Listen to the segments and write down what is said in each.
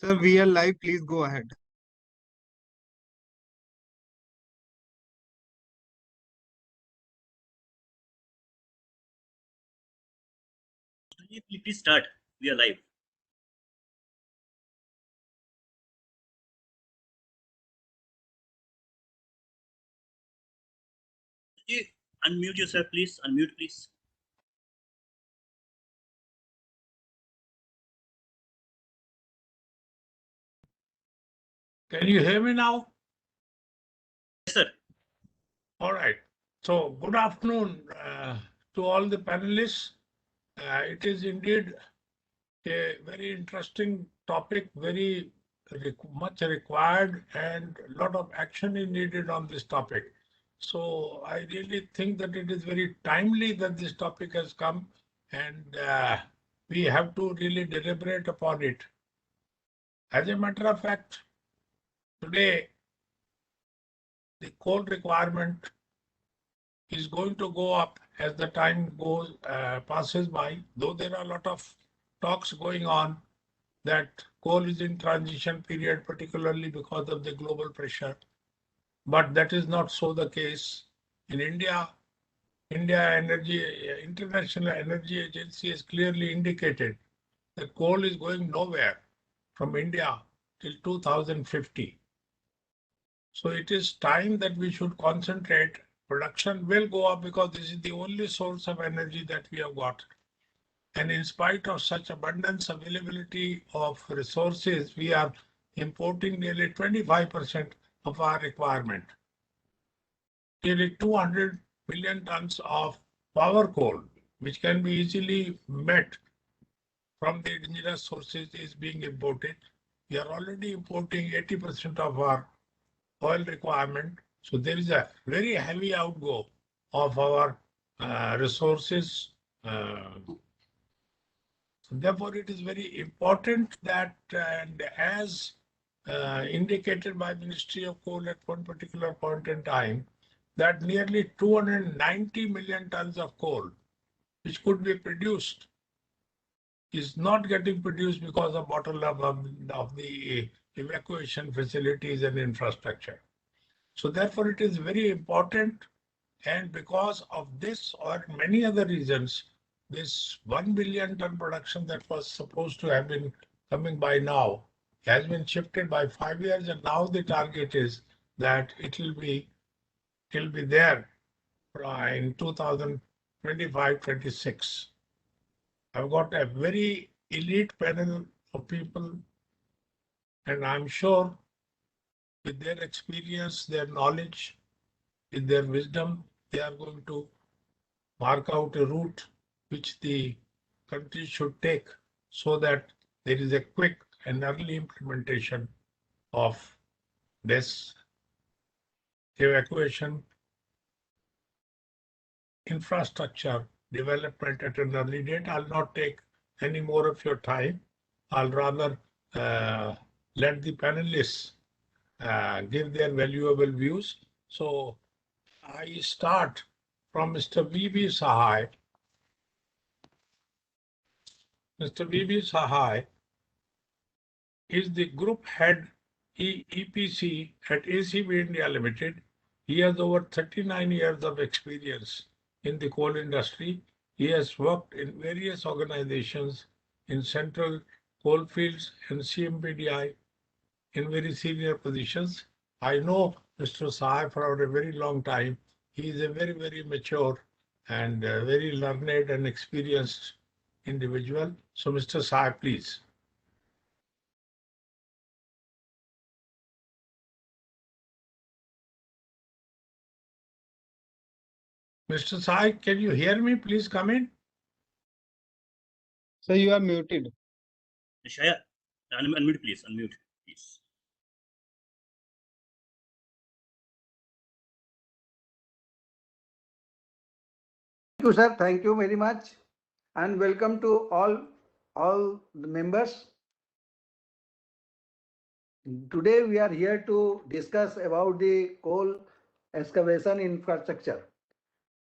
Sir, we are live. Please go ahead. Please start. We are live. Unmute yourself, please. Unmute, please. Can you hear me now? Yes, sir. All right. So good afternoon to all the panelists. It is indeed a very interesting topic, very much required, and a lot of action is needed on this topic. So I really think that it is very timely that this topic has come, and we have to really deliberate upon it. As a matter of fact, today the coal requirement is going to go up as the time passes by, though there are a lot of talks going on that coal is in transition period, particularly because of the global pressure. But that is not so the case. In India, International Energy Agency has clearly indicated that coal is going nowhere from India till 2050. So it is time that we should concentrate. Production will go up because this is the only source of energy that we have got. And in spite of such abundance availability of resources, we are importing nearly 25% of our requirement. Nearly 200 million tons of power coal, which can be easily met from the indigenous sources, is being imported. We are already importing 80% of our oil requirement. So there is a very heavy outgo of our resources. Therefore, it is very important that, and as indicated by Ministry of Coal at one particular point in time, that nearly 290 million tons of coal, which could be produced, is not getting produced because of bottleneck of the evacuation facilities and infrastructure. So therefore, it is very important, and because of this or many other reasons, this 1 billion ton production that was supposed to have been coming by now has been shifted by 5 years, and now the target is that it will be there in 2025-26. I've got a very elite panel of people, and I'm sure with their experience, their knowledge, with their wisdom, they are going to mark out a route which the country should take so that there is a quick and early implementation of this evacuation infrastructure development at an early date. I'll not take any more of your time. I'll rather let the panelists give their valuable views. So I start from Mr. V.B. Sahai. Mr. V.B. Sahai is the group head EPC at ACB India Limited. He has over 39 years of experience in the coal industry. He has worked in various organizations in Central Coalfields and CMPDI in very senior positions. I know Mr. Sahai for a very long time. He is a very, very mature and very learned and experienced individual. So, Mr. Sahai, please. Mr. Sahai, can you hear me? Please come in. Sir, you are muted. Shaya, unmute, please. Unmute, please. Thank you, sir. Thank you very much. And welcome to all the members. Today we are here to discuss about the coal excavation infrastructure.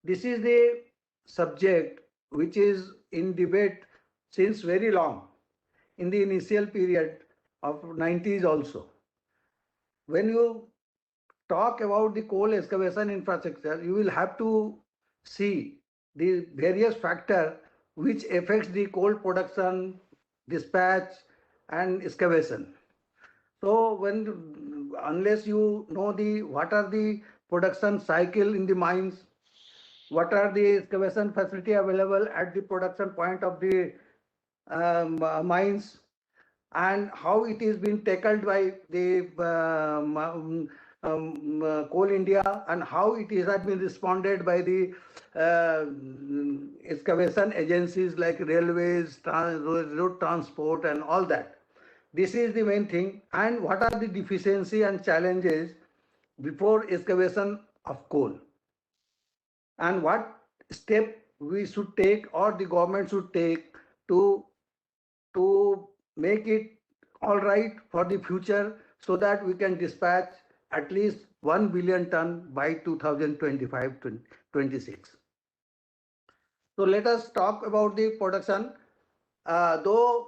This is the subject which is in debate since very long. In the initial period, of 90s also. When you talk about the coal excavation infrastructure, you will have to see the various factors which affects the coal production, dispatch, and excavation. So when unless you know the what are the production cycle in the mines, what are the excavation facility available at the production point of the mines, and how it is being tackled by the Coal India, and how it is has been responded by the excavation agencies like railways, road transport, and all that. This is the main thing. And what are the deficiency and challenges before excavation of coal, and what step we should take or the government should take to to make it all right for the future, so that we can dispatch at least 1 billion ton by 2025-26. So let us talk about the production. Though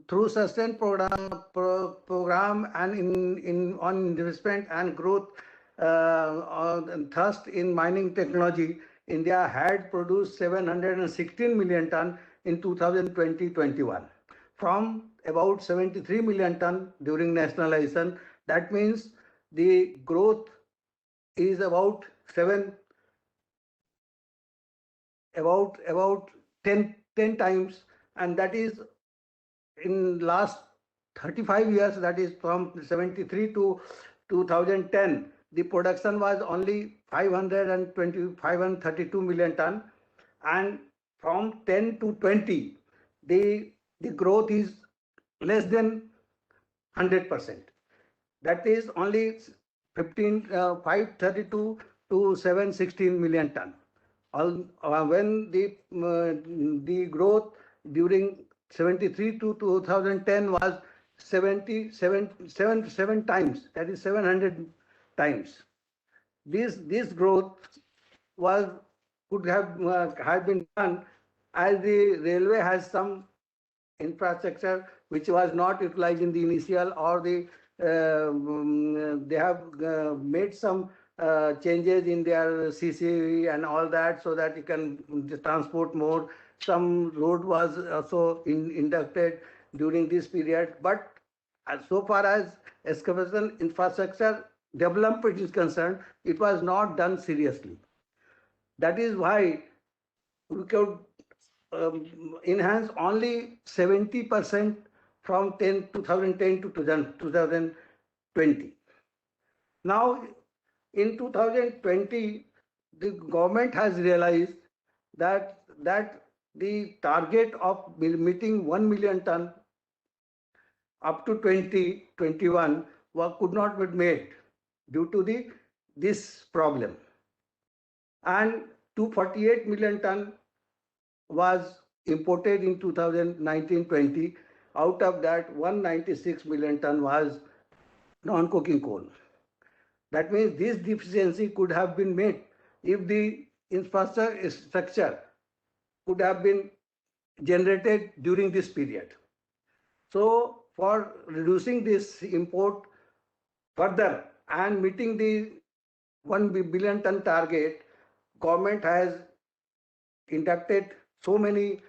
through sustained program and on investment and growth and thrust in mining technology, India had produced 716 million ton in 2020-21 from about 73 million ton during nationalization. That means the growth is about 10 times, and that is in last 35 years, that is from 73 to 2010, the production was only 532 million ton, and from 10 to 20, the growth is less than 100%. That is only 532 to 716 million ton. When the growth during 73 to 2010 was 7 times, that is 700 times. This growth could have been done, as the railway has some infrastructure which was not utilized in the initial, or they have made some changes in their CC and all that, so that you can transport more. Some road was also inducted during this period, but as so far as excavation infrastructure development is concerned, it was not done seriously. That is why we could enhance only 70% from 2010 to 2020. Now, in 2020, the government has realized that the target of meeting 1 million ton up to 2021 could not be made due to this problem, and 248 million ton was imported in 2019-20. Out of that, 196 million ton was non-coking coal. That means this deficiency could have been met if the infrastructure could have been generated during this period. So for reducing this import further and meeting the 1 billion ton target, government has inducted so many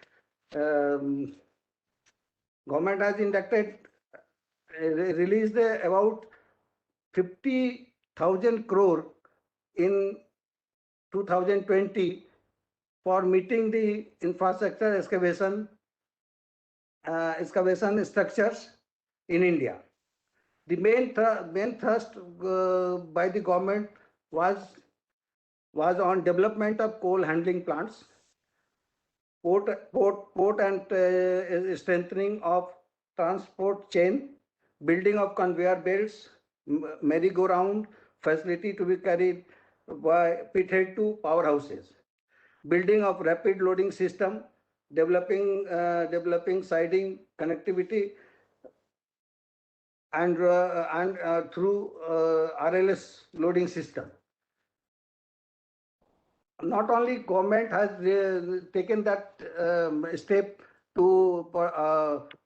released about 50,000 crore in 2020 for meeting the infrastructure excavation structures in India. The main thrust by the government was on development of coal handling plants, port and strengthening of transport chain, building of conveyor belts, merry-go-round facility to be carried by pithead to powerhouses, building of rapid loading system, developing siding connectivity, and through RLS loading system. Not only government has taken that step to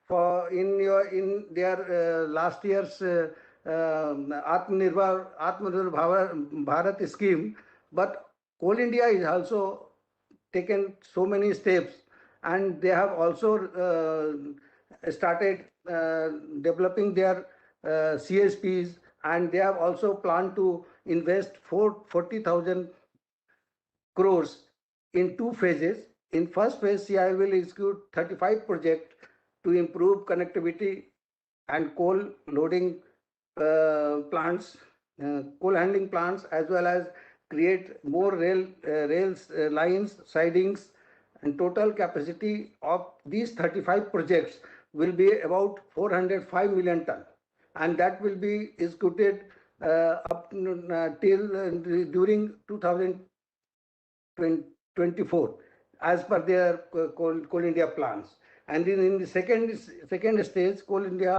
for in your in their last year's Atmanirbhar Bharat scheme, but Coal India is also taken so many steps, and they have also started developing their CSPs, and they have also planned to invest 40,000 crores in two phases. In first phase, CI will execute 35 projects to improve connectivity and coal loading plants, coal handling plants, as well as create more rails lines, sidings, and total capacity of these 35 projects will be about 405 million ton, and that will be executed up till during 2024 as per their Coal India plans. And in the second stage, Coal India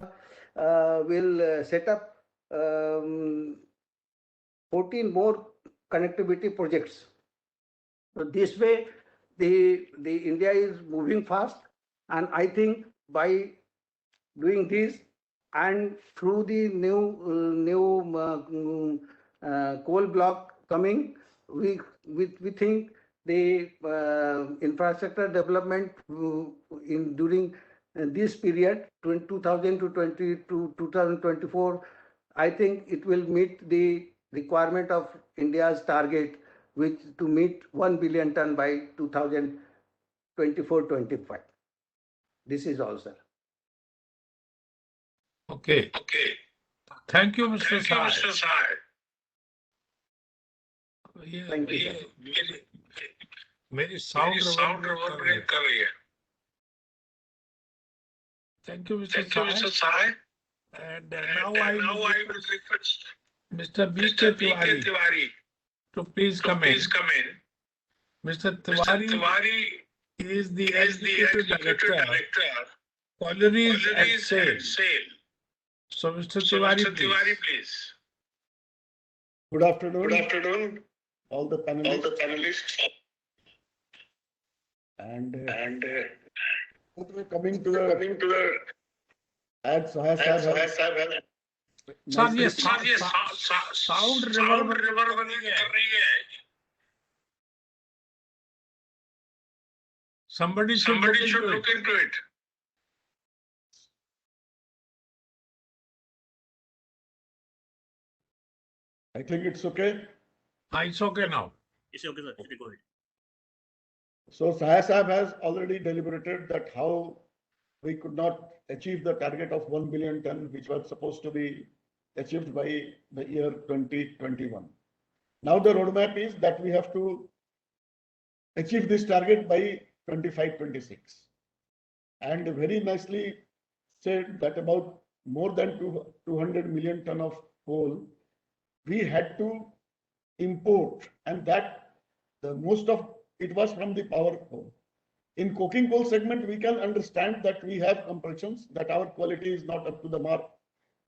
will set up 14 more connectivity projects. So this way, the India is moving fast, and I think by doing this and through the new coal block coming, we think the infrastructure development during this period 2020 to 2024, I think it will meet the requirement of India's target, which to meet 1 billion ton by 2024-25. This is all, sir. Okay. Thank you, Mr. Sai. Thank you, sir. मेरी sound रिवर्बरेट कर रही है. Thank you, Mr. Sai. And now I will request Mr. B.K. Tiwari to please come in. Mr. Tiwari is the Executive Director, Collieries and Sale. So, Mr. Tiwari, please. Good afternoon, all the panelists. And we're coming to the as Sahai Sahib. Sir, yes, sound reverberate कर रही है. Somebody should look into it. I think it's okay. It's okay now. It's okay, sir. You can go ahead. So Sahai Sahib has already deliberated that how we could not achieve the target of 1 billion ton, which was supposed to be achieved by the year 2021. Now the roadmap is that we have to achieve this target by 25-26. And very nicely said that about more than 200 million ton of coal we had to import, and that the most of it was from the power coal. In coking coal segment, we can understand that we have compulsions, that our quality is not up to the mark,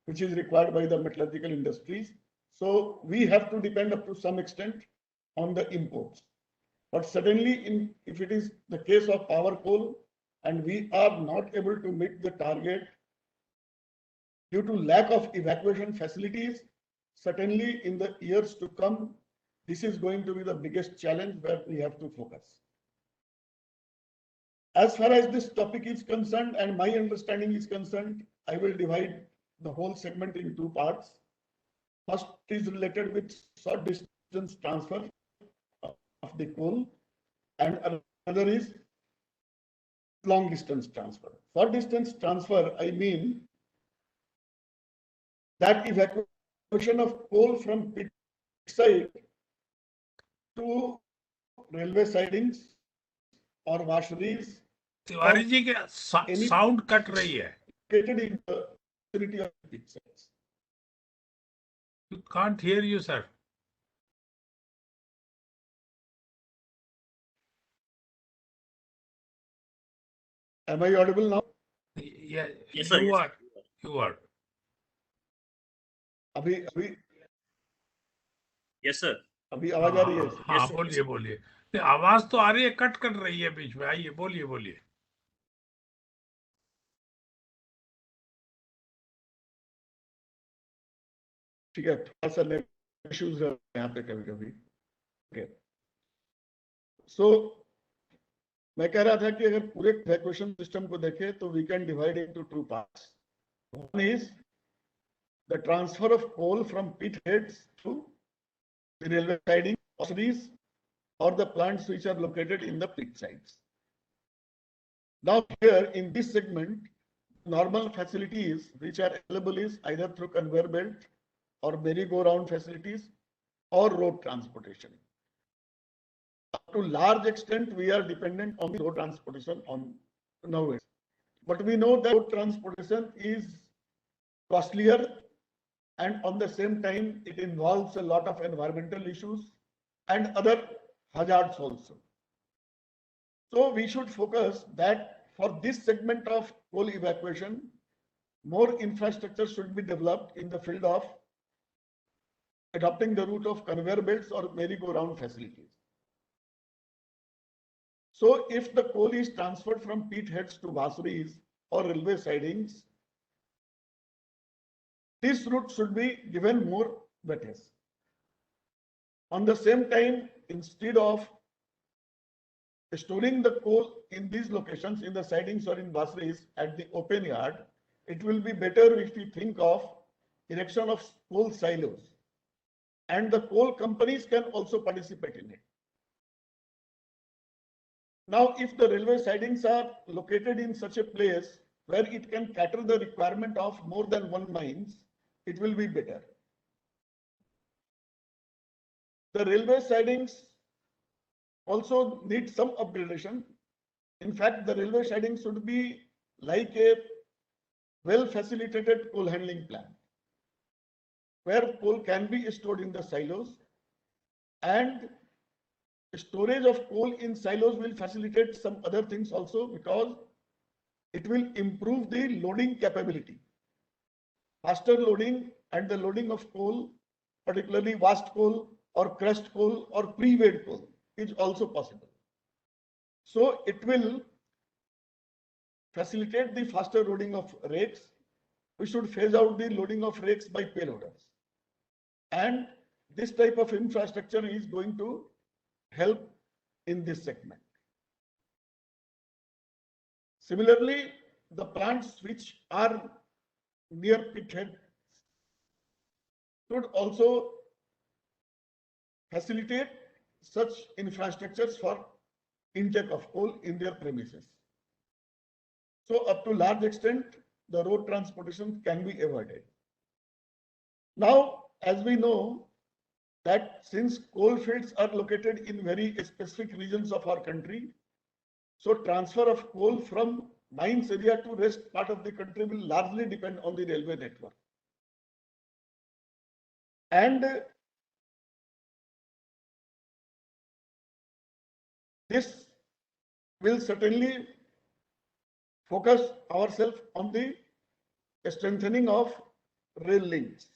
which is required by the metallurgical industries. So we have to depend up to some extent on the imports. But suddenly, if it is the case of power coal, and we are not able to meet the target due to lack of evacuation facilities, certainly in the years to come, this is going to be the biggest challenge where we have to focus. As far as this topic is concerned and my understanding is concerned, I will divide the whole segment in two parts. First is related with short distance transfer of the coal, and another is long distance transfer. Short distance transfer, I mean that evacuation of coal from pit site to railway sidings or washeries. Tiwari ji के sound cut रही है. Located in the vicinity of pit sites. You can't hear you, sir. Am I audible now? Yeah, Yes, sir. you Yes, are. अभी Yes, sir. अभी आवाज आ रही है? हाँ, Yes, sir. बोलिए. नहीं, आवाज तो आ रही है, कट कर रही है बीच में. आइए, बोलिए. ठीक है, थोड़ा सा नेट इश्यूज है यहाँ पे कभी कभी। ओके, सो मैं कह रहा था कि अगर पूरे इवैक्यूएशन सिस्टम को देखें तो we can divide into two parts. One is the transfer of coal from pit heads to the railway siding washeries or the plants which are located in the pit sites. Now here in this segment, normal facilities which are available is either through conveyor belt or merry-go-round facilities or road transportation. To large extent, we are dependent on the road transportation on nowadays. But we know that road transportation is costlier, and on the same time, it involves a lot of environmental issues and other hazards also. So we should focus that for this segment of coal evacuation, more infrastructure should be developed in the field of adopting the route of conveyor belts or merry-go-round facilities. So if the coal is transferred from pit heads to basuris or railway sidings, this route should be given more weightage. On the same time, instead of storing the coal in these locations, in the sidings or in basuris at the open yard, it will be better if we think of erection of coal silos, and the coal companies can also participate in it. Now, if the railway sidings are located in such a place where it can cater the requirement of more than one mines, it will be better. The railway sidings also need some upgradation. In fact, the railway siding should be like a well-facilitated coal handling plant, where coal can be stored in the silos, and storage of coal in silos will facilitate some other things also, because it will improve the loading capability. Faster loading and the loading of coal, particularly washed coal or crushed coal or pre-weighed coal, is also possible. So it will facilitate the faster loading of rakes. We should phase out the loading of rakes by payloaders. And this type of infrastructure is going to help in this segment. Similarly, the plants which are near pit head should also facilitate such infrastructures for intake of coal in their premises. So up to large extent, the road transportation can be avoided. Now, as we know that since coal fields are located in very specific regions of our country, so transfer of coal from mines area to rest part of the country will largely depend on the railway network. And this will certainly focus ourselves on the strengthening of rail links.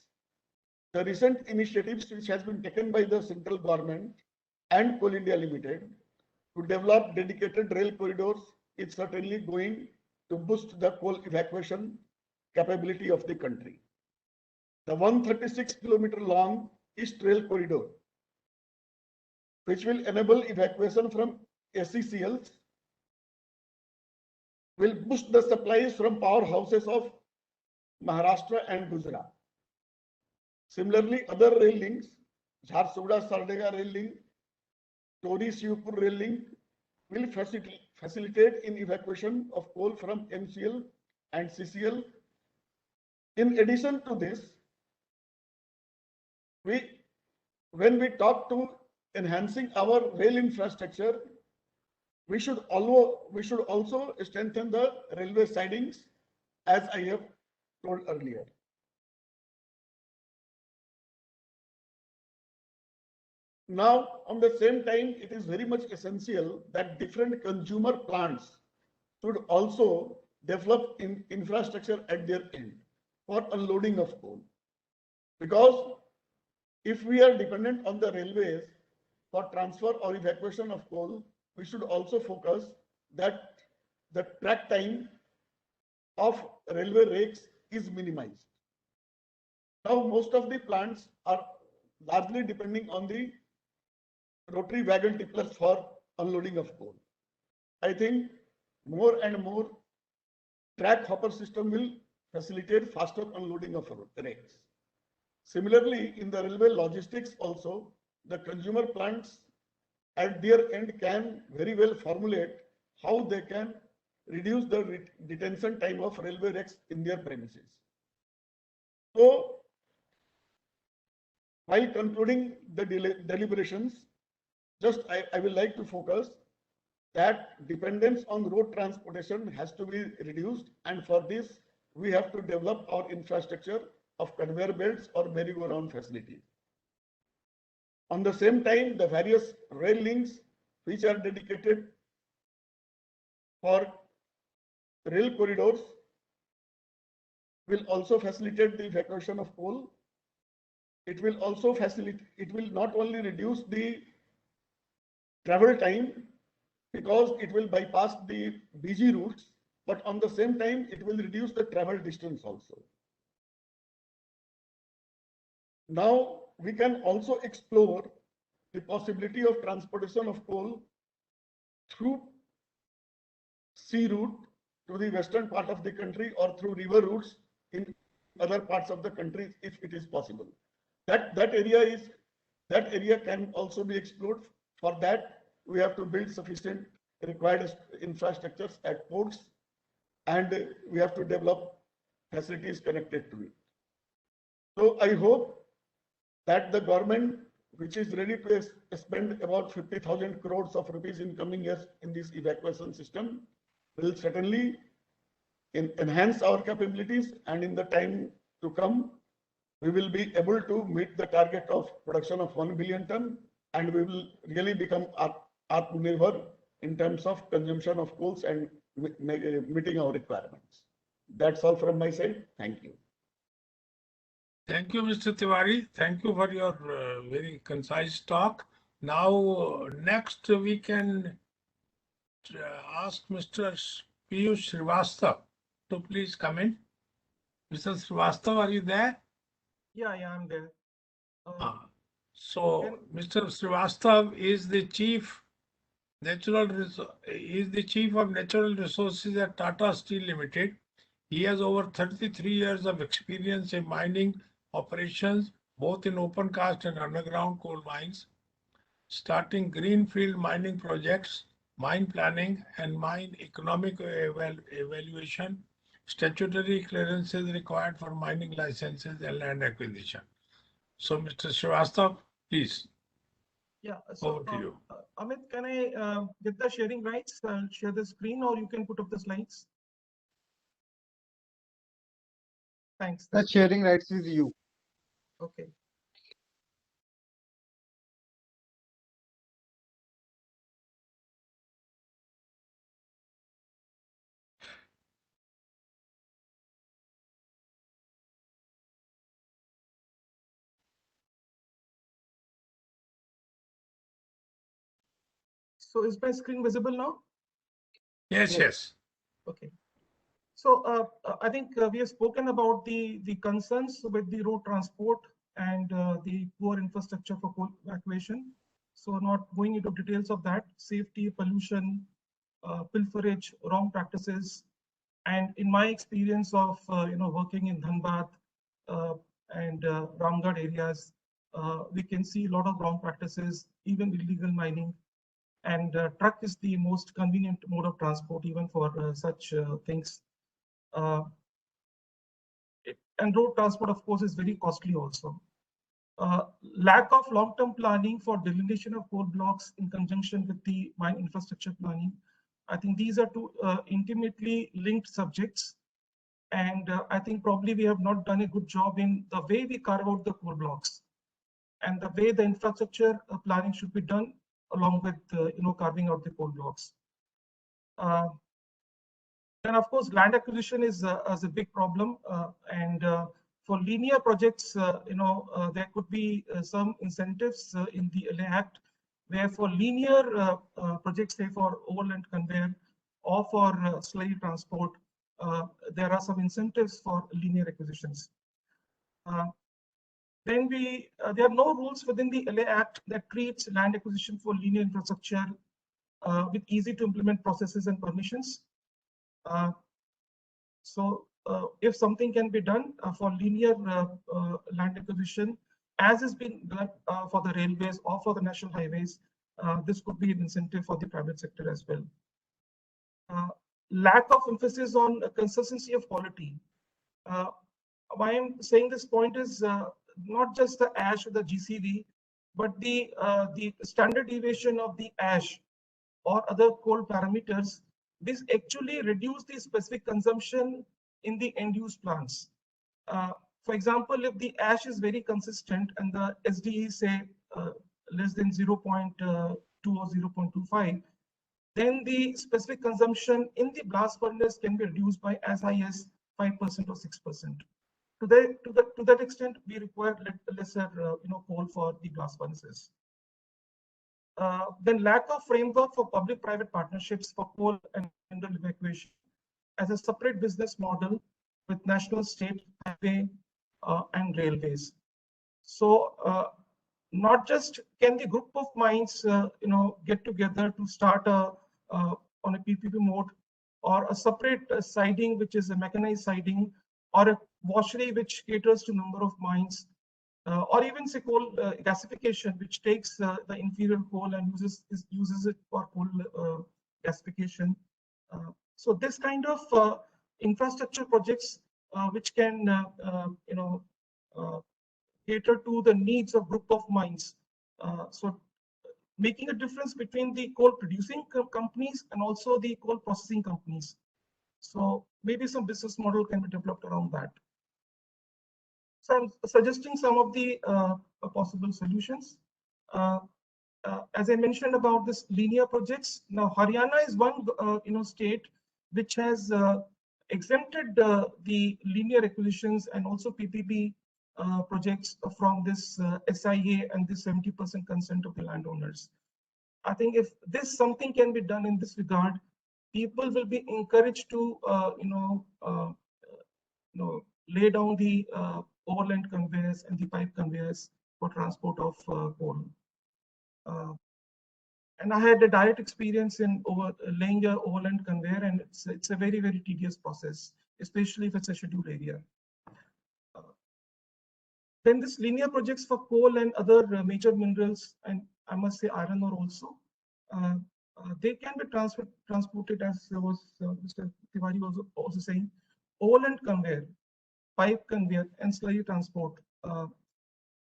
The recent initiatives which has been taken by the central government and Coal India Limited to develop dedicated rail corridors is certainly going to boost the coal evacuation capability of the country. The 136-kilometer long East Rail Corridor, which will enable evacuation from SECLs, will boost the supplies from powerhouses of Maharashtra and Gujarat. Similarly, other rail links, Jharsuguda-Sardega rail link, Tori-Shivpur rail link, will facilitate in evacuation of coal from MCL and CCL. In addition to this, when we talk to enhancing our rail infrastructure, we should also strengthen the railway sidings, as I have told earlier. Now, on the same time, it is very much essential that different consumer plants should also develop infrastructure at their end for unloading of coal. Because if we are dependent on the railways for transfer or evacuation of coal, we should also focus that the track time of railway rakes is minimized. Now, most of the plants are largely depending on the rotary wagon tipplers for unloading of coal. I think more and more track hopper system will facilitate faster unloading of rakes. Similarly, in the railway logistics also, the consumer plants at their end can very well formulate how they can reduce the detention time of railway rakes in their premises. So, while concluding the deliberations, just I will like to focus that dependence on road transportation has to be reduced, and for this we have to develop our infrastructure of conveyor belts or merry-go-round facilities. On the same time, the various rail links which are dedicated for rail corridors will also facilitate the evacuation of coal. It will also facilitate, it will not only reduce the travel time because it will bypass the busy routes, but on the same time, it will reduce the travel distance also. Now, we can also explore the possibility of transportation of coal through sea route to the western part of the country or through river routes in other parts of the country if it is possible. That area can also be explored. For that, we have to build sufficient required infrastructures at ports, and we have to develop facilities connected to it. So I hope that the government, which is ready to spend about 50,000 crores of rupees in coming years in this evacuation system, will certainly enhance our capabilities, and in the time to come, we will be able to meet the target of production of 1 billion ton, and we will really become Atmanirbhar in terms of consumption of coals and meeting our requirements. That's all from my side. Thank you. Thank you, Mr. Tiwari. Thank you for your very concise talk. Now, next we can ask Mr. Piyush Srivastava to please come in. Mr. Srivastava, are you there? Yeah, I'm there. So, Mr. Srivastava is the chief of natural resources at Tata Steel Limited. He has over 33 years of experience in mining operations, both in open cast and underground coal mines, starting greenfield mining projects, mine planning and mine economic evaluation, statutory clearances required for mining licenses and land acquisition. So, Mr. Srivastava, please. Yeah, so over to you. Amit, can I get the sharing rights? Share the screen, or you can put up the slides. Thanks. The sharing rights is you. Okay. So is my screen visible now? Yes. Okay. So I think we have spoken about the concerns with the road transport and the poor infrastructure for coal evacuation. So not going into details of that, safety, pollution, pilferage, wrong practices. And in my experience of working in Dhanbad and Ramgarh areas, we can see a lot of wrong practices, even illegal mining. And truck is the most convenient mode of transport, even for such things. And road transport, of course, is very costly also. Lack of long-term planning for delineation of coal blocks in conjunction with the mine infrastructure planning. I think these are two intimately linked subjects. And I think probably we have not done a good job in the way we carve out the coal blocks and the way the infrastructure planning should be done along with carving out the coal blocks. And of course, land acquisition is a big problem. And for linear projects, there could be some incentives in the LA Act, where for linear projects, say for overland conveyor or for slurry transport, there are some incentives for linear acquisitions. Then there are no rules within the LA Act that treats land acquisition for linear infrastructure with easy to implement processes and permissions. So if something can be done for linear land acquisition, as has been done for the railways or for the national highways, this could be an incentive for the private sector as well. Lack of emphasis on consistency of quality. Why I'm saying this point is not just the ash or the GCV, but the standard deviation of the ash or other coal parameters. This actually reduce the specific consumption in the end use plants. For example, if the ash is very consistent and the SDE say less than 0.2 or 0.25, then the specific consumption in the blast furnace can be reduced by as high as 5% or 6%. To that extent, we require lesser coal for the blast furnaces. Then lack of framework for public-private partnerships for coal and mineral evacuation as a separate business model with national, state, highway, and railways. So not just can the group of mines get together to start on a PPP mode, or a separate siding which is a mechanized siding, or a washery which caters to number of mines, or even say coal gasification, which takes the inferior coal and uses it for coal gasification. So this kind of infrastructure projects which can cater to the needs of group of mines. So making a difference between the coal producing companies and also the coal processing companies. So maybe some business model can be developed around that. So I'm suggesting some of the possible solutions. As I mentioned about this linear projects, now Haryana is one state which has exempted the linear acquisitions and also PPP projects from this SIA and this 70% consent of the landowners. I think if this something can be done in this regard, people will be encouraged to lay down the overland conveyors and the pipe conveyors for transport of coal. And I had a direct experience in laying a overland conveyor, and it's a very, very tedious process, especially if it's a scheduled area. Then this linear projects for coal and other major minerals, and I must say iron ore also, they can be transported, as was Mr. Tiwari was also saying, overland conveyor, pipe conveyor, and slurry transport.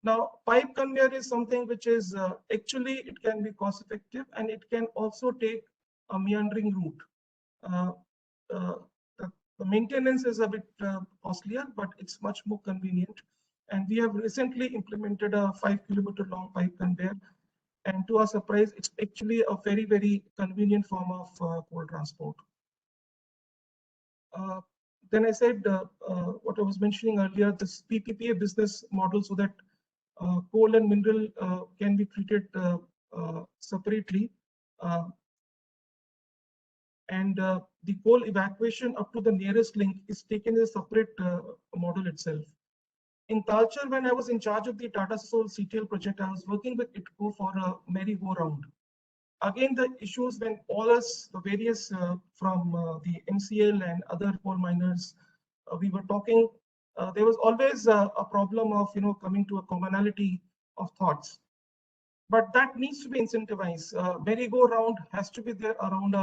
Now, pipe conveyor is something which is actually it can be cost effective, and it can also take a meandering route. The maintenance is a bit costlier, but it's much more convenient. And we have recently implemented a 5-kilometer long pipe conveyor. And to our surprise, it's actually a very, very convenient form of coal transport. Then I said what I was mentioning earlier, this PPPA business model, so that coal and mineral can be treated separately. And the coal evacuation up to the nearest link is taken as a separate model itself. In Talcher, when I was in charge of the Tata Sasol CTL project, I was working with ITCO for a merry-go-round. Again, the issues when all us, the various from the MCL and other coal miners, we were talking, there was always a problem of coming to a commonality of thoughts. But that needs to be incentivized. Merry-go-round has to be there around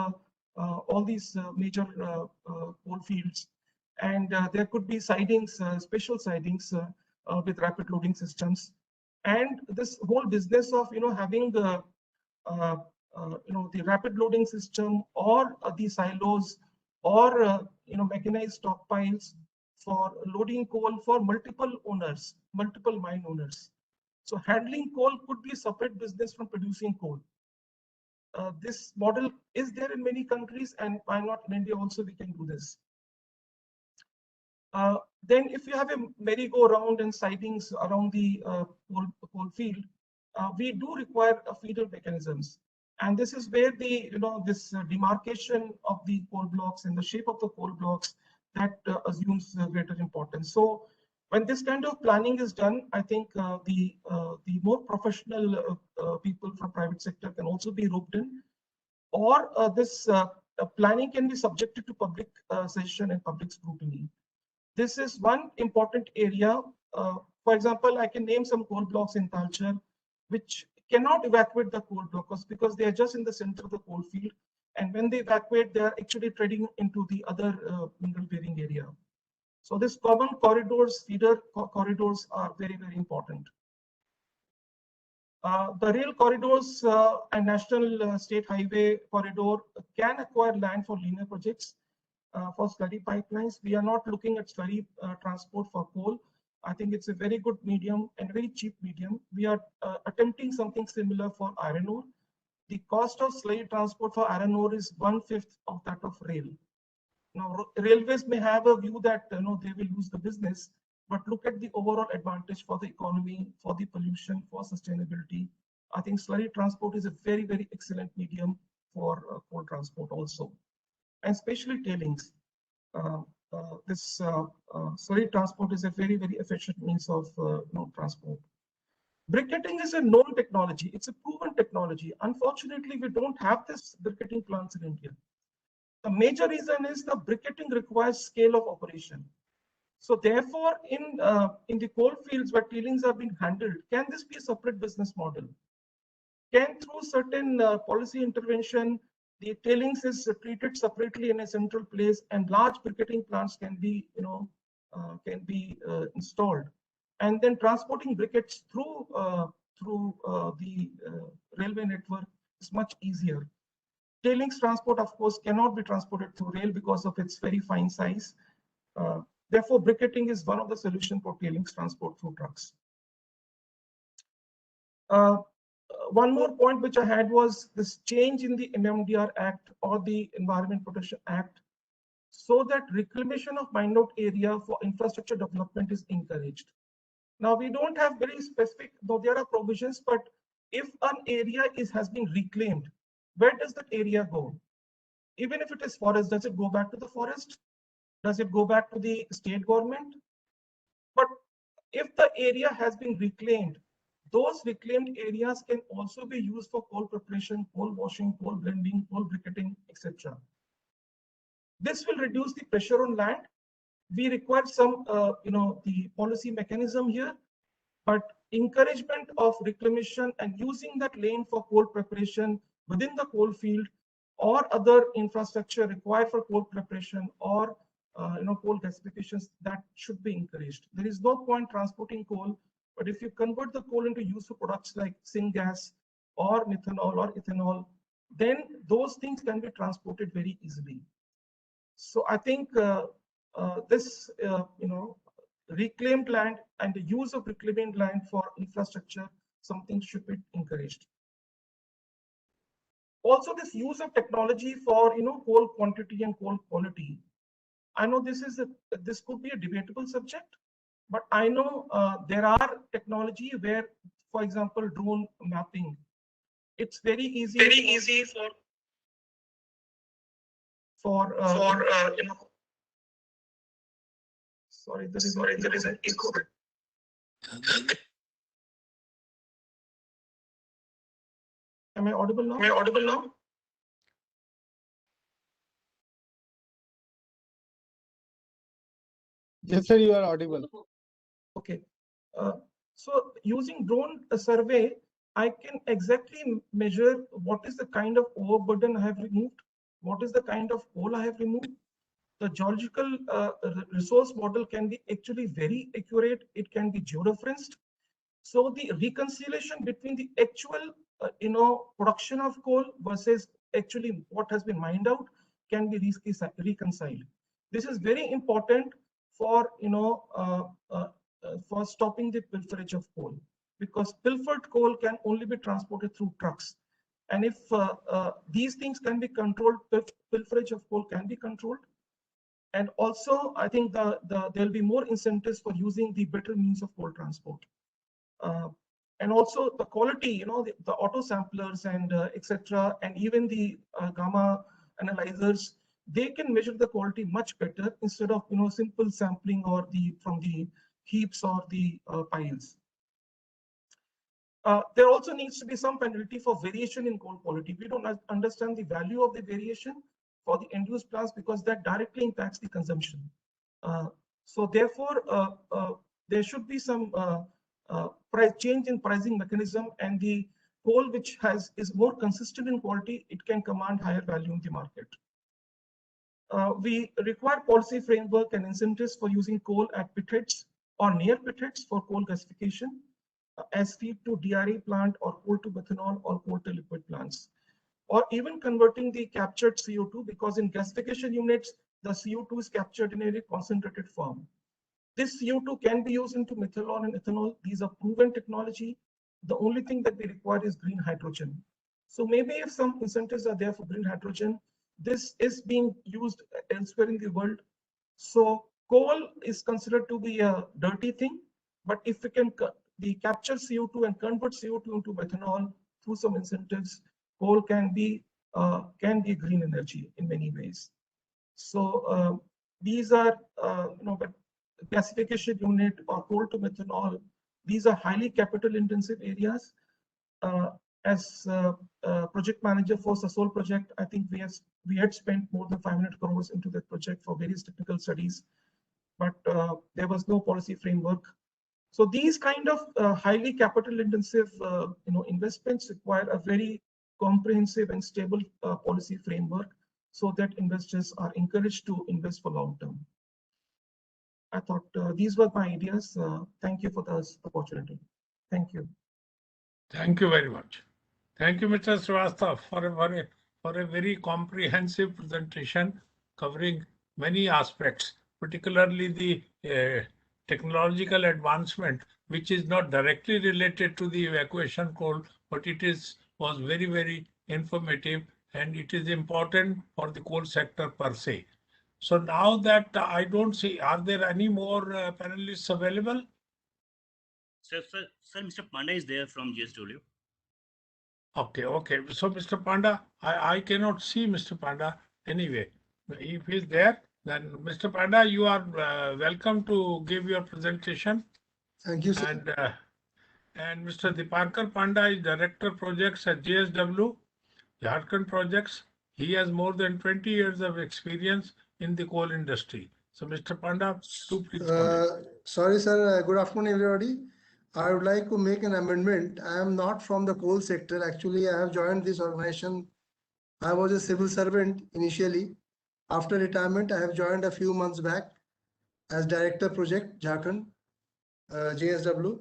all these major coal fields. And there could be sidings, special sidings with rapid loading systems. And this whole business of having the rapid loading system, or the silos, or mechanized stockpiles for loading coal for multiple owners, multiple mine owners. So handling coal could be a separate business from producing coal. This model is there in many countries, and why not in India also we can do this. Then if you have a merry-go-round and sidings around the coal field, we do require feeder mechanisms. And this is where the this demarcation of the coal blocks and the shape of the coal blocks that assumes greater importance. So When this kind of planning is done, I think the more professional people from private sector can also be roped in, or this planning can be subjected to public session and public scrutiny. This is one important area. For example, I can name some coal blocks in Talcher, which cannot evacuate the coal blocks because they are just in the center of the coal field. And when they evacuate, they are actually treading into the other mineral bearing area. So this common corridors, feeder corridors are very, very important. The rail corridors and national state highway corridor can acquire land for linear projects. For slurry pipelines, we are not looking at slurry transport for coal. I think it's a very good medium and very cheap medium. We are attempting something similar for iron ore. The cost of slurry transport for iron ore is 1/5 of that of rail. Now, railways may have a view that they will lose the business, but look at the overall advantage for the economy, for the pollution, for sustainability. I think slurry transport is a very, very excellent medium for coal transport also, and especially tailings. This slurry transport is a very, very efficient means of transport. Briquetting is a known technology. It's a proven technology. Unfortunately, we don't have this briquetting plants in India. The major reason is the briquetting requires scale of operation. So therefore, in the coal fields where tailings are being handled, can this be a separate business model? Can through certain policy intervention, the tailings is treated separately in a central place, and large briquetting plants can be, installed, and then transporting briquettes through the railway network is much easier. Tailings transport, of course, cannot be transported through rail because of its very fine size. Therefore, briquetting is one of the solutions for tailings transport through trucks. One more point which I had was this change in the MMDR Act or the Environment Protection Act, so that reclamation of mined-out area for infrastructure development is encouraged. Now, we don't have very specific, though there are provisions, but if an area has been reclaimed, where does that area go? Even if it is forest, does it go back to the forest? Does it go back to the state government? But if the area has been reclaimed, those reclaimed areas can also be used for coal preparation, coal washing, coal blending, coal briquetting, etc. This will reduce the pressure on land. We require some, the policy mechanism here, but encouragement of reclamation and using that lane for coal preparation within the coal field or other infrastructure required for coal preparation or coal gasifications, that should be encouraged. There is no point transporting coal, but if you convert the coal into useful products like syngas or methanol or ethanol, then those things can be transported very easily. So I think this reclaimed land and the use of reclaimed land for infrastructure, something should be encouraged. Also, this use of technology for coal quantity and coal quality. I know this could be a debatable subject, but I know there are technology where, for example, drone mapping. It's very easy for sorry, there is an echo. Am I audible now? Yes, sir, you are audible. Okay. So using drone survey, I can exactly measure what is the kind of overburden I have removed, what is the kind of coal I have removed. The geological resource model can be actually very accurate. It can be georeferenced. So the reconciliation between the actual production of coal versus actually what has been mined out can be reconciled. This is very important for for stopping the pilferage of coal, because pilfered coal can only be transported through trucks, and if these things can be controlled, pilferage of coal can be controlled. And also, I think there'll be more incentives for using the better means of coal transport. And also the quality, the auto samplers and etc., and even the gamma analyzers, they can measure the quality much better instead of simple sampling or from the heaps or the piles. There also needs to be some penalty for variation in coal quality. We don't understand the value of the variation for the end-use plants because that directly impacts the consumption. So therefore, there should be some price change in pricing mechanism, and the coal which is more consistent in quality, it can command higher value in the market. We require policy framework and incentives for using coal at pitheads or near pitheads for coal gasification as feed to DRE plant or coal to methanol or coal to liquid plants, or even converting the captured CO2, because in gasification units, the CO2 is captured in a very concentrated form. This CO2 can be used into methanol and ethanol. These are proven technology. The only thing that we require is green hydrogen. So maybe if some incentives are there for green hydrogen, this is being used elsewhere in the world. So coal is considered to be a dirty thing, but if we can capture CO2 and convert CO2 into methanol through some incentives, coal can be a green energy in many ways. So these are gasification unit or coal to methanol. These are highly capital intensive areas. As project manager for Sasol project, I think we had spent more than 500 crores into that project for various technical studies, but there was no policy framework. So these kind of highly capital intensive investments require a very comprehensive and stable policy framework so that investors are encouraged to invest for long term. I thought these were my ideas. Thank you for this opportunity. Thank you. Thank you very much. Thank you, Mr. Srivastava, for a very comprehensive presentation covering many aspects, particularly the technological advancement, which is not directly related to the evacuation coal, but it was very, very informative, and it is important for the coal sector per se. So now that I don't see, are there any more panelists available? Sir, Mr. Panda is there from GSW. Okay. So Mr. Panda, I cannot see Mr. Panda anyway. If he's there, then Mr. Panda, you are welcome to give your presentation. Thank you, sir. And Mr. Dipankar Panda is Director Projects at JSW, Jharkhand Projects. He has more than 20 years of experience in the coal industry. So Mr. Panda, please. Sorry, sir. Good afternoon, everybody. I would like to make an amendment. I am not from the coal sector. Actually, I have joined this organization. I was a civil servant initially. After retirement, I have joined a few months back as Director Project Jharkhand, JSW.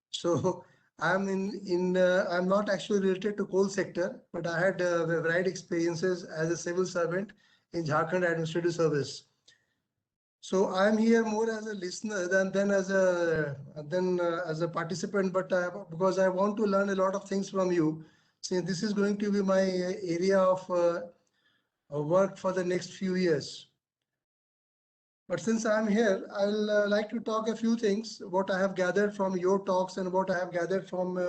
So I'm I'm not actually related to coal sector, but I had varied experiences as a civil servant in Jharkhand Administrative Service. So I'm here more as a listener than as a participant, but because I want to learn a lot of things from you, since this is going to be my area of work for the next few years. But since I'm here, I'll like to talk a few things, what I have gathered from your talks and what I have gathered from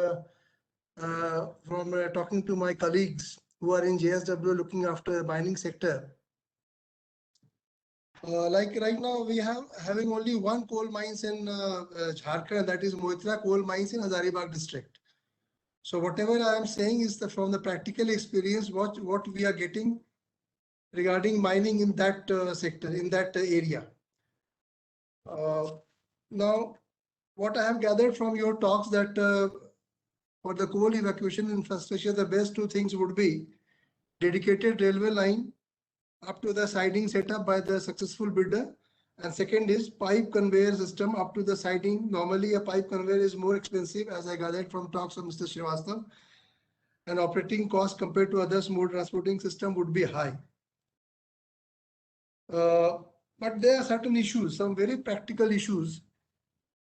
talking to my colleagues who are in JSW looking after the mining sector. Like right now, we having only one coal mines in Jharkhand, that is Moitra coal mines in Hazaribagh district. So whatever I am saying is from the practical experience, what we are getting regarding mining in that sector, in that area. Now, what I have gathered from your talks that for the coal evacuation infrastructure, the best two things would be dedicated railway line up to the siding setup by the successful bidder, and second is pipe conveyor system up to the siding. Normally a pipe conveyor is more expensive, as I gathered from talks of Mr. Srivastava, and operating cost compared to other smooth transporting system would be high. But there are certain issues, some very practical issues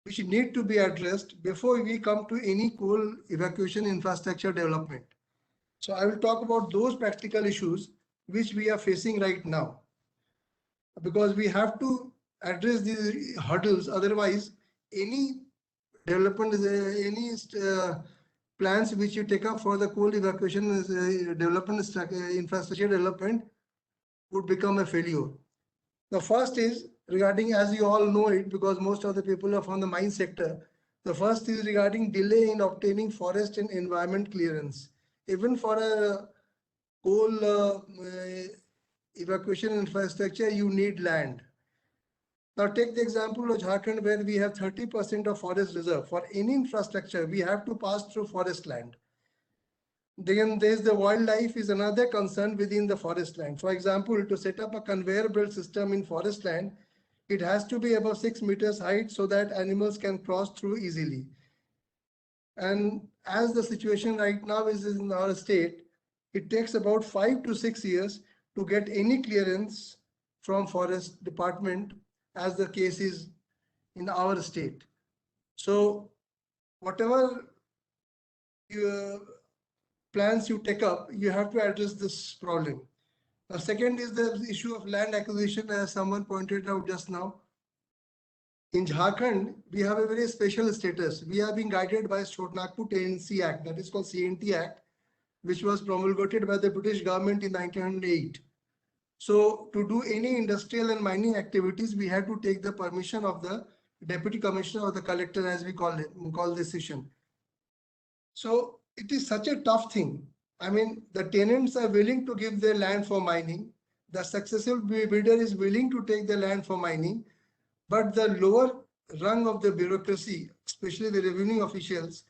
which need to be addressed before we come to any coal evacuation infrastructure development. So I will talk about those practical issues which we are facing right now, because we have to address these hurdles. Otherwise, any development, any plans which you take up for the coal evacuation development, infrastructure development would become a failure. The first is regarding, as you all know it, because most of the people are from the mine sector. The first is regarding delay in obtaining forest and environment clearance. Even for a coal evacuation infrastructure, you need land. Now take the example of Jharkhand, where we have 30% of forest reserve. For any infrastructure, we have to pass through forest land. Then there's the wildlife is another concern within the forest land. For example, to set up a conveyor belt system in forest land, it has to be above 6 meters height so that animals can cross through easily. And as the situation right now is in our state, it takes about 5 to 6 years to get any clearance from forest department, as the case is in our state. So whatever plans you take up, you have to address this problem. The second is the issue of land acquisition, as someone pointed out just now. In Jharkhand, we have a very special status. We are being guided by Chhota-Nagpur Tenancy Act, that is called CNT Act, which was promulgated by the British government in 1908. So to do any industrial and mining activities, we had to take the permission of the deputy commissioner or the collector, as we call this session. So it is such a tough thing. I mean, the tenants are willing to give their land for mining. The successful bidder is willing to take the land for mining, but the lower rung of the bureaucracy, especially the revenue officials,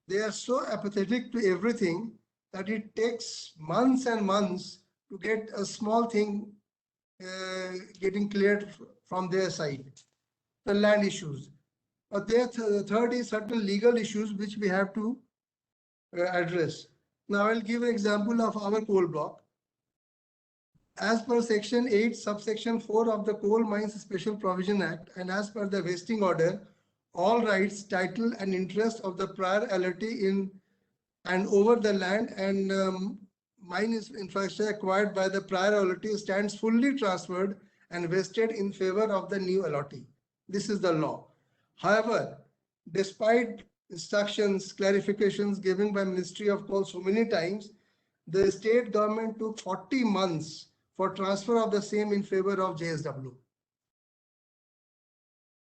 they are so apathetic to everything that it takes months and months to get a small thing getting cleared from their side. The land issues. But the third is certain legal issues which we have to address. Now I'll give an example of our coal block. As per Section 8, subsection 4 of the Coal Mines Special Provision Act, and as per the vesting order, all rights, title, and interest of the prior allotee in and over the land and mine infrastructure acquired by the prior allotee stands fully transferred and vested in favor of the new allotee. This is the law. However, despite instructions, clarifications given by Ministry of Coal so many times, the state government took 40 months for transfer of the same in favor of JSW.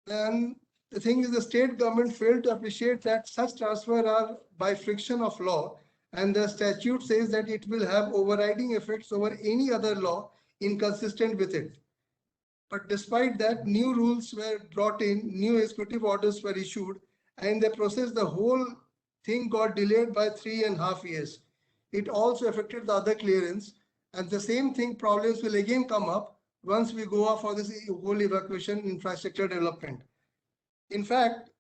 Then the thing is, the state government failed to appreciate that such transfer are by friction of law, and the statute says that it will have overriding effects over any other law inconsistent with it. But despite that, new rules were brought in, new executive orders were issued, and in the process, the whole thing got delayed by 3.5 years. It also affected the other clearance, and the same thing problems will again come up once we go off for this whole evacuation infrastructure development. In fact,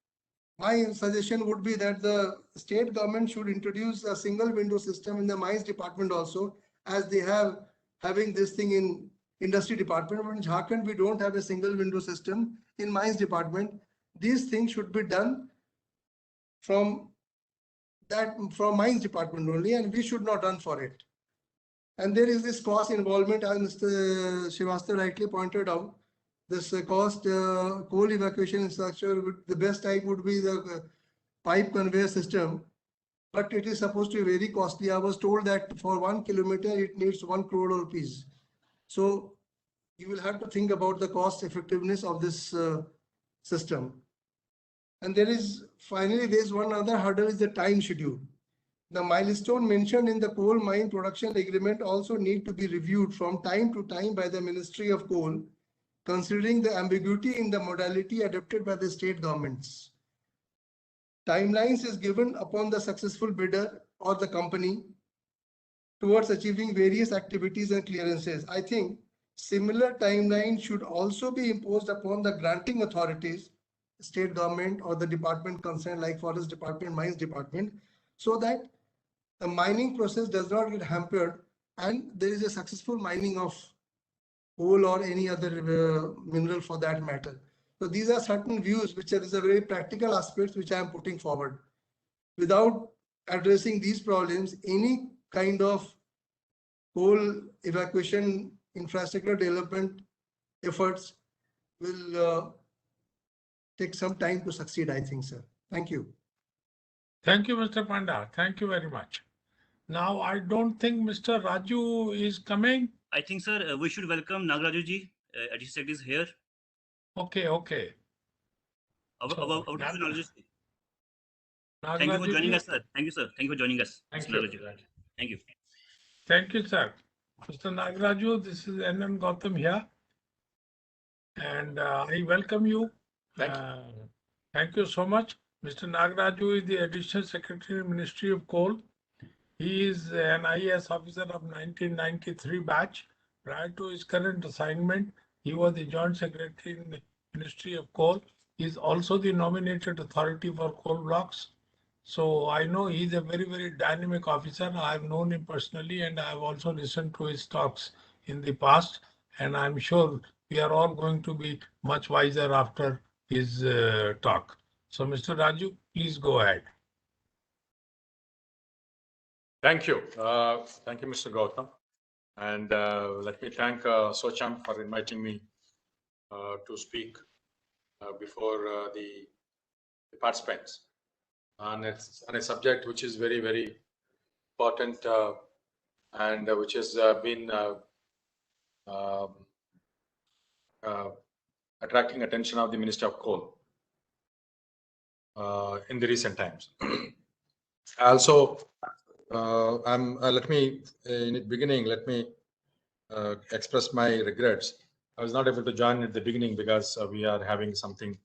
my suggestion would be that the state government should introduce a single window system in the mines department also, as they have having this thing in industry department. But in Jharkhand, we don't have a single window system in mines department. These things should be done from mines department only, and we should not run for it. And there is this cost involvement, as Mr. Srivastava rightly pointed out. This cost coal evacuation infrastructure, the best type would be the pipe conveyor system, but it is supposed to be very costly. I was told that for 1 kilometer, it needs 1 crore rupees. So you will have to think about the cost effectiveness of this system. And finally, there's one other hurdle, is the time schedule. The milestone mentioned in the coal mine production agreement also need to be reviewed from time to time by the Ministry of Coal, considering the ambiguity in the modality adopted by the state governments. Timelines is given upon the successful bidder or the company towards achieving various activities and clearances. I think similar timeline should also be imposed upon the granting authorities, state government or the department concerned, like Forest Department, Mines Department, so that the mining process does not get hampered and there is a successful mining of coal or any other mineral for that matter. So these are certain views which are very practical aspects which I am putting forward. Without addressing these problems, any kind of coal evacuation infrastructure development efforts will take some time to succeed, I think, sir. Thank you. Thank you, Mr. Panda. Thank you very much. Now, I don't think Mr. Raju is coming. I think, sir, we should welcome Nagaraju ji. Additional Secretary is here. Okay, okay. Our So, our technologist. Nagaraju Thank you for joining ji, us, sir. Thank you, sir. Thank you for joining us. Thank Mr. you. Nagaraju. Thank you. Thank you, sir. Mr. Nagaraju, this is N.N. Gautam here. And I welcome you. Thank you so much. Mr. Nagaraju is the Additional Secretary, Ministry of Coal. He is an IAS officer of 1993 batch. Prior to his current assignment, he was the Joint Secretary in the Ministry of Coal. He is also the nominated authority for coal blocks. So I know he's a very, very dynamic officer. I've known him personally and I've also listened to his talks in the past. And I'm sure we are all going to be much wiser after his talk. So Mr. Raju, please go ahead. Thank you. Thank you, Mr. Gautam. And let me thank Socham for inviting me to speak before the participants on a subject which is very, very important and which has been attracting attention of the Minister of Coal in the recent times. Also, let me, in the beginning, let me express my regrets. I was not able to join at the beginning because we are having something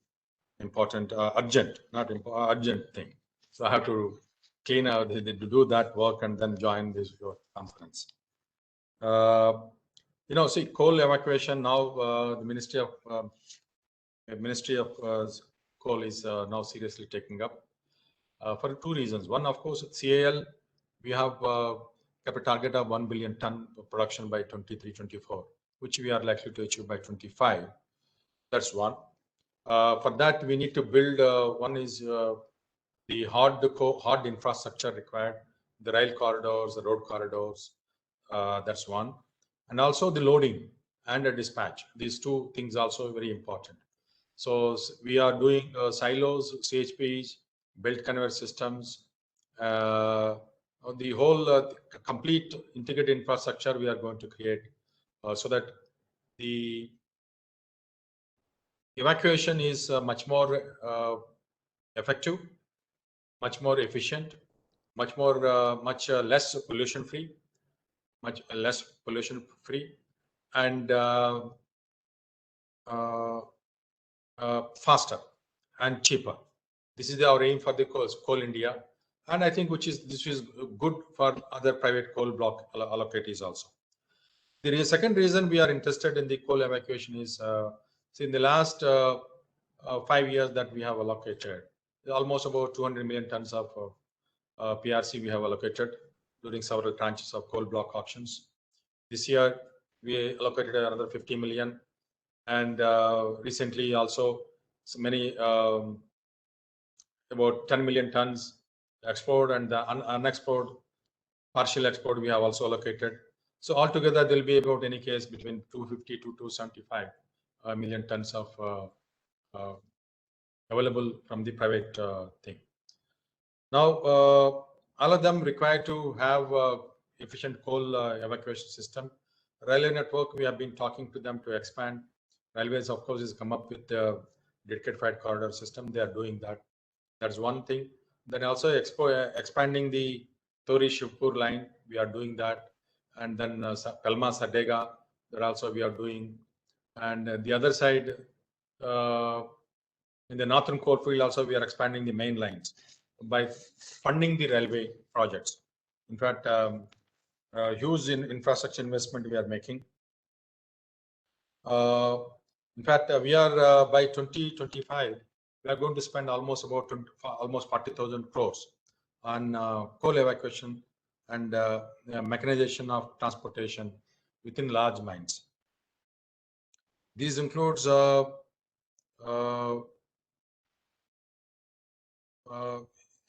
important, urgent, not urgent thing. So I have to clean out, to do that work and then join this conference. See, coal evacuation now, the Ministry of Coal is now seriously taking up for two reasons. One, of course, CAL, we have kept a target of 1 billion ton of production by 23-24, which we are likely to achieve by 25. That's one. For that, we need to build, one is the hard infrastructure required, the rail corridors, the road corridors, that's one. And also the loading and the dispatch. These two things also very important. So we are doing silos, CHPs, belt conveyor systems, the whole complete integrated infrastructure we are going to create so that the evacuation is much more effective, much more efficient, much less pollution free, and faster and cheaper. This is our aim for the Coal India, and I think this is good for other private coal block allocators also. The second reason we are interested in the coal evacuation is in the last 5 years that we have allocated almost about 200 million tons of PRC we have allocated during several tranches of coal block auctions. This year we allocated another 50 million, and recently also so many about 10 million tons export, and the unexport partial export we have also allocated. So altogether there will be about, any case, between 250 to 275 million tons of available from the private thing. Now all of them require to have efficient coal evacuation system. Railway network, we have been talking to them to expand. Railways, of course, has come up with the dedicated freight corridor system. They are doing that. That's one thing. Then also expanding the Tori-Shivpur line, we are doing that. And then Kalma-Sadega, that also we are doing. And the other side, in the northern coalfield also, we are expanding the main lines by funding the railway projects. In fact, huge infrastructure investment we are making. In fact, we are by 2025, we are going to spend almost 40,000 crores on coal evacuation and mechanization of transportation within large mines. These includes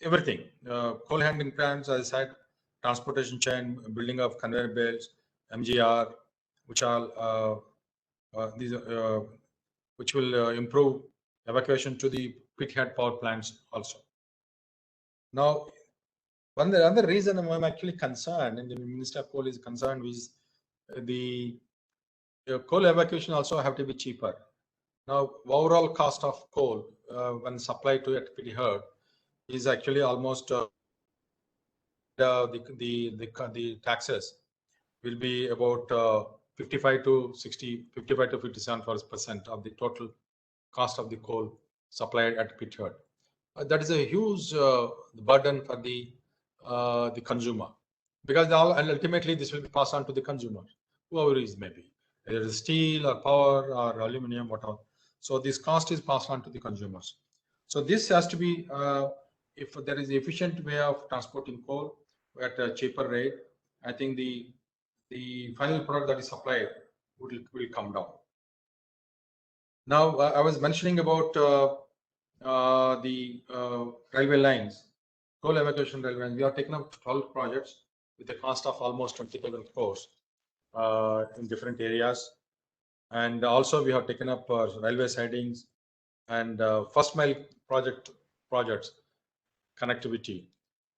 everything, coal handling plants, as I said, transportation chain, building of conveyor belts, MGR, which are these which will improve evacuation to the pithead power plants also. Now, another reason I'm actually concerned, and the Minister of Coal is concerned, is the coal evacuation also have to be cheaper. Now, overall cost of coal when supplied to NTPC Herd is actually almost the taxes will be about 55 to 57% of the total cost of the coal supplied at pit head. That is a huge burden for the consumer, because and ultimately this will be passed on to the consumer, whoever is maybe, either it is steel or power or aluminum, whatever. So this cost is passed on to the consumers. So this has to be, if there is an efficient way of transporting coal at a cheaper rate, I think the final product that is supplied will come down. Now, I was mentioning about the railway lines, coal evacuation railway lines. We have taken up 12 projects with a cost of almost 20,000 crores in different areas. And also we have taken up railway sidings and first mile projects, connectivity.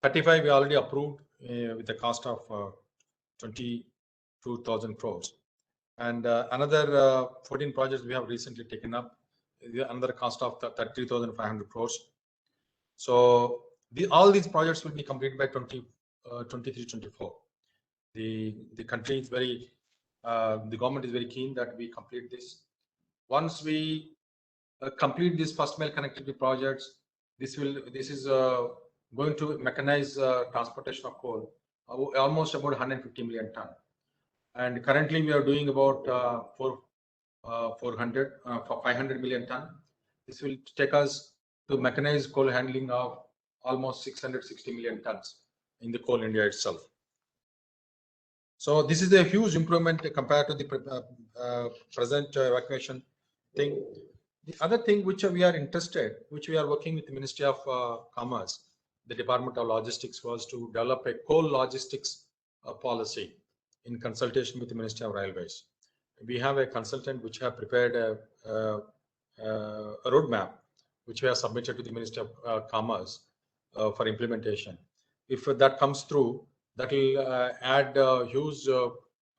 35 we already approved with a cost of 22,000 crores. And another 14 projects we have recently taken up, another cost of 33,500 crores. So all these projects will be completed by 23-24. The country is very, the government is very keen that we complete this. Once we complete these first mile connectivity projects, this is going to mechanize transportation of coal, almost about 150 million ton. And currently we are doing about 500 million ton. This will take us to mechanize coal handling of almost 660 million tons in the Coal India itself. So this is a huge improvement compared to the present evacuation thing. The other thing which we are interested, which we are working with the Ministry of Commerce, the Department of Logistics, was to develop a coal logistics policy in consultation with the Ministry of Railways. We have a consultant which have prepared a roadmap which we have submitted to the Ministry of Commerce for implementation. If that comes through, that will add huge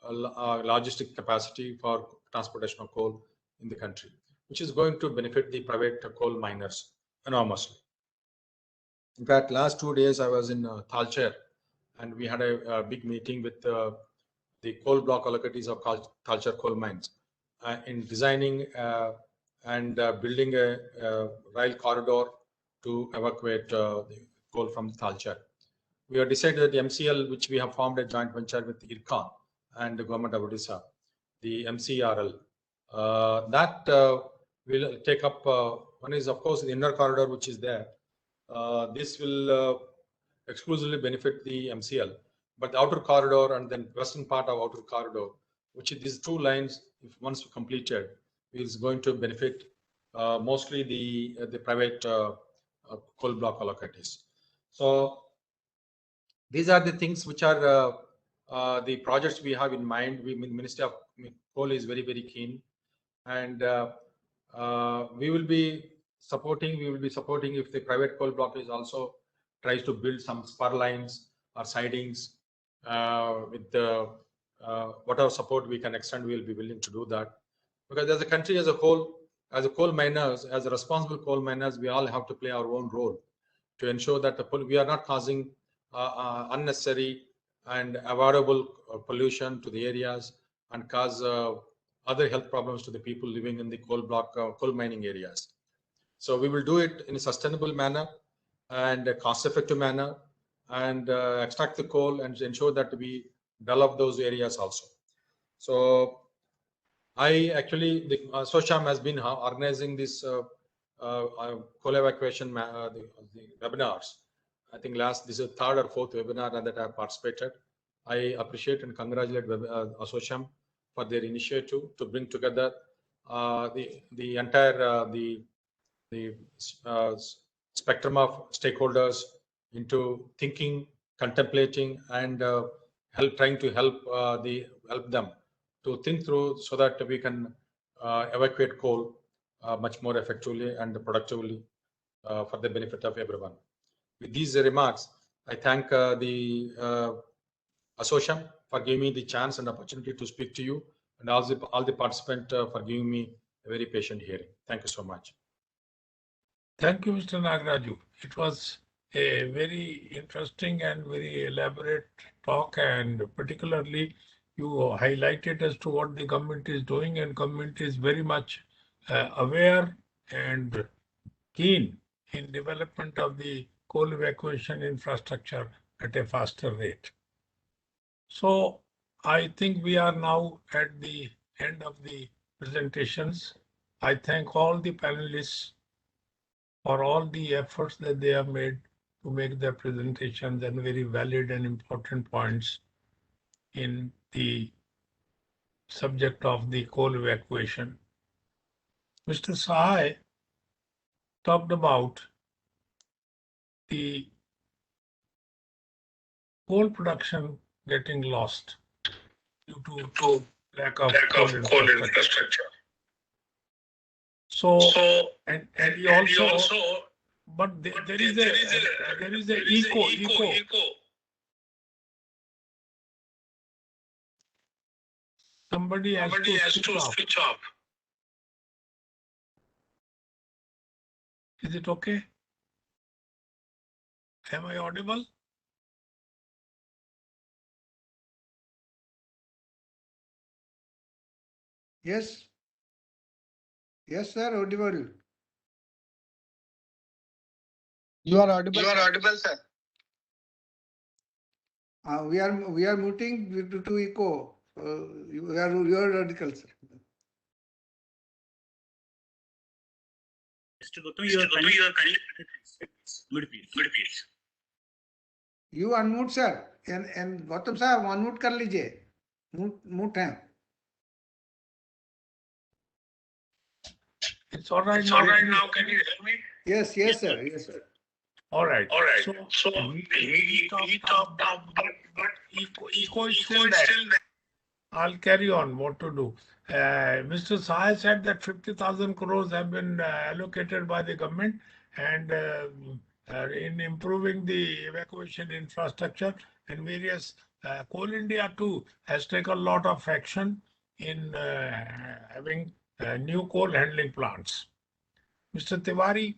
logistic capacity for transportation of coal in the country, which is going to benefit the private coal miners enormously. In fact, last 2 days I was in Talcher, and we had a big meeting with the coal block allocators of Talcher coal mines in designing and building a rail corridor to evacuate the coal from Talcher. We have decided that the MCL, which we have formed a joint venture with IRCON and the government of Odisha, the MCRL, that will take up, one is of course the inner corridor which is there. This will exclusively benefit the MCL, but the outer corridor and then western part of outer corridor, which is these two lines, if once completed, is going to benefit mostly the private coal block allocators. So these are the things which are the projects we have in mind. Ministry of Coal is very, very keen, and we will be supporting if the private coal block is also tries to build some spur lines or sidings with whatever support we can extend, we will be willing to do that. Because as a country as a whole, as a coal miners, as a responsible coal miners, we all have to play our own role to ensure that we are not causing unnecessary and avoidable pollution to the areas and cause other health problems to the people living in the coal block, coal mining areas. So we will do it in a sustainable manner and a cost-effective manner, and extract the coal and ensure that we develop those areas also. So I actually, the ASSOCHAM has been organizing this coal evacuation the webinars. I think this is the third or fourth webinar that I have participated. I appreciate and congratulate ASSOCHAM for their initiative to bring together the entire the spectrum of stakeholders into thinking, contemplating, and trying to help them to think through so that we can evacuate coal much more effectively and productively for the benefit of everyone. With these remarks, I thank the ASSOCHAM for giving me the chance and opportunity to speak to you, and all the participants for giving me a very patient hearing. Thank you so much. Thank you, Mr. Nagaraju. It was a very interesting and very elaborate talk, and particularly you highlighted as to what the government is doing, and government is very much aware and keen in development of the coal evacuation infrastructure at a faster rate. So I think we are now at the end of the presentations. I thank all the panelists for all the efforts that they have made to make their presentations and very valid and important points in the subject of the coal evacuation. Mr. Sahai talked about the coal production getting lost due to lack of coal infrastructure. So, and he also, but there is a eco. Somebody has to switch off. Is it okay? Am I audible? Yes. Yes, sir, audible. You are audible. Sir. We are muting to echo. You are audible, sir. Mr. Gautam, you are kindly mute, please. You unmute, sir. And Gautam sir, unmute कर लीजिए. Mute है. It's all right now. Can you hear me? Yes, sir. Yes, sir. All right. So we talked about, but eco is still there. I'll carry on what to do. Mr. Sahai said that 50,000 crores have been allocated by the government and in improving the evacuation infrastructure and various. Coal India too has taken a lot of action in having new coal handling plants. Mr. Tiwari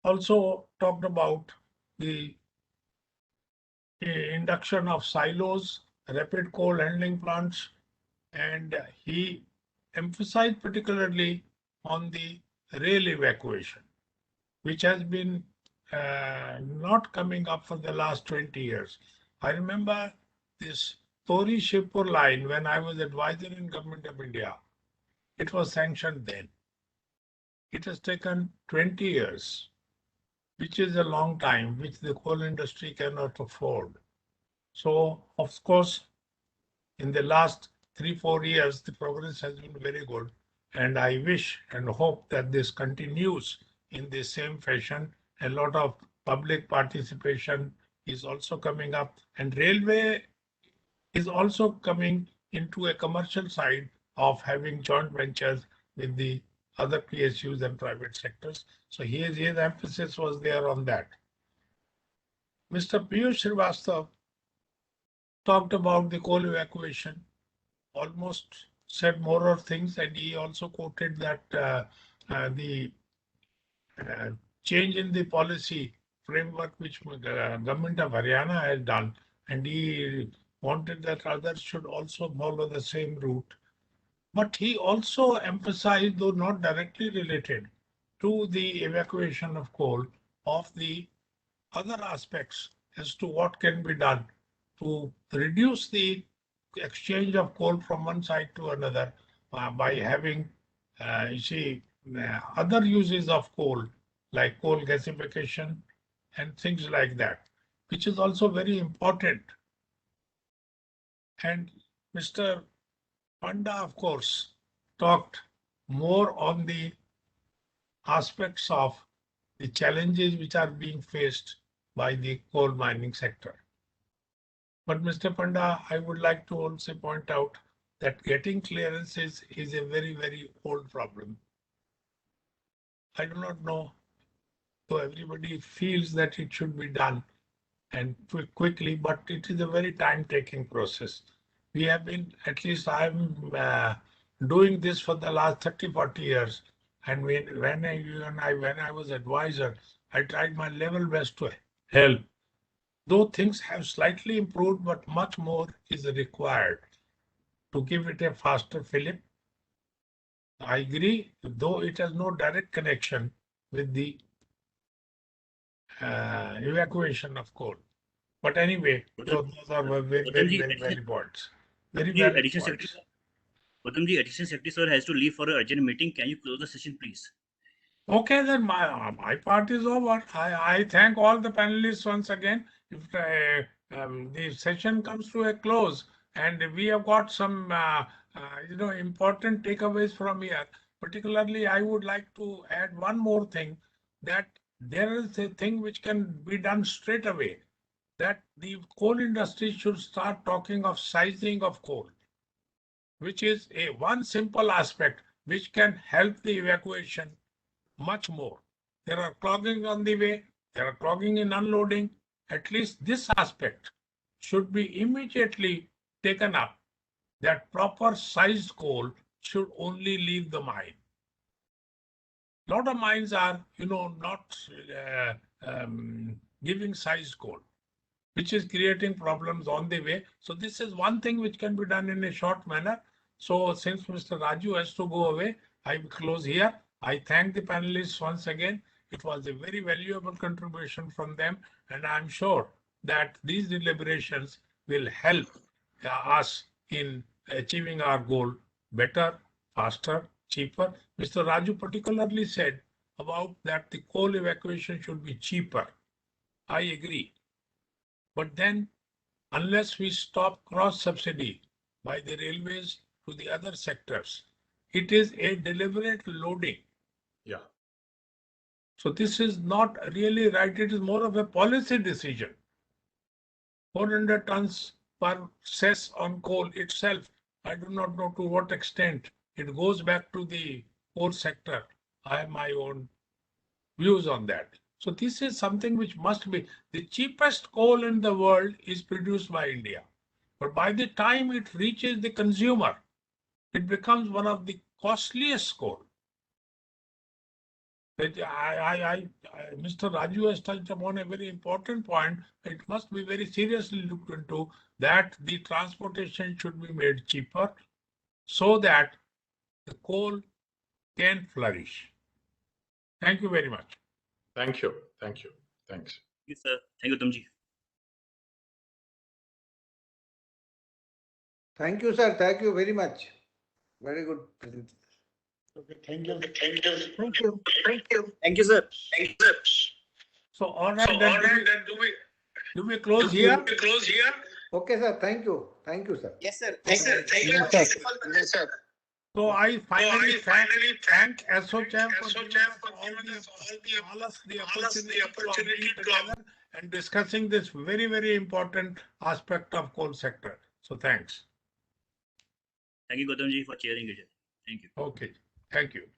also talked about the induction of silos, rapid coal handling plants, and he emphasized particularly on the rail evacuation, which has been not coming up for the last 20 years. I remember this Tori-Shivpur line when I was advisor in Government of India. It was sanctioned then. It has taken 20 years, which is a long time, which the coal industry cannot afford. So, of course, in the last 3-4 years, the progress has been very good. And I wish and hope that this continues in the same fashion. A lot of public participation is also coming up, and railway is also coming into a commercial side of having joint ventures with the other PSUs and private sectors. So his emphasis was there on that. Mr. Piyush Srivastava talked about the coal evacuation, almost said more of things, and he also quoted that the change in the policy framework which government of Haryana has done, and he wanted that others should also follow the same route. But he also emphasized, though not directly related to the evacuation of coal, of the other aspects as to what can be done to reduce the exchange of coal from one side to another by having, other uses of coal, like coal gasification and things like that, which is also very important. And Mr. Panda, of course, talked more on the aspects of the challenges which are being faced by the coal mining sector. But Mr. Panda, I would like to also point out that getting clearances is a very, very old problem. I do not know, so everybody feels that it should be done and quickly, but it is a very time-taking process. We have been, at least I'm doing this for the last 30, 40 years. And when I was advisor, I tried my level best to help. Though things have slightly improved, but much more is required to give it a faster fillip. I agree, though it has no direct connection with the evacuation of coal. But anyway, those are very, very, very valid points. Very valid points. Gautamji, Additional Secretary Sir has to leave for an urgent meeting. Can you close the session, please? Okay, then my part is over. I thank all the panelists once again. If the session comes to a close and we have got some important takeaways from here, particularly I would like to add one more thing, that there is a thing which can be done straight away, that the coal industry should start talking of sizing of coal, which is one simple aspect which can help the evacuation much more. There are clogging on the way, there are clogging in unloading. At least this aspect should be immediately taken up, that proper sized coal should only leave the mine. A lot of mines are, not giving sized coal, which is creating problems on the way. So this is one thing which can be done in a short manner. So since Mr. Raju has to go away, I will close here. I thank the panelists once again. It was a very valuable contribution from them, and I'm sure that these deliberations will help us in achieving our goal better, faster, cheaper. Mr. Raju particularly said about that the coal evacuation should be cheaper. I agree. But then, unless we stop cross-subsidy by the railways to the other sectors, it is a deliberate loading. Yeah. So this is not really right. It is more of a policy decision. 400 tons per cess on coal itself, I do not know to what extent it goes back to the coal sector. I have my own views on that. So this is something which must be, the cheapest coal in the world is produced by India. But by the time it reaches the consumer, it becomes one of the costliest coal. Mr. Raju has touched upon a very important point. It must be very seriously looked into, that the transportation should be made cheaper so that the coal can flourish. Thank you very much. Thank you. Thank you. Thanks. Yes, sir. Thank you, Gautamji. Thank you, sir. Thank you very much. Very good presentation. Okay, thank you. Thank you. Thank you, sir. So, all right, then do we close here? Okay, sir. Thank you. Thank you, sir. Yes, sir. Yes, sir. So I finally thank ASSOCHAM for giving us the opportunity to come together and discussing this very, very important aspect of coal sector. So thanks. Thank you, Gautamji, for chairing it. Thank you. Okay, thank you.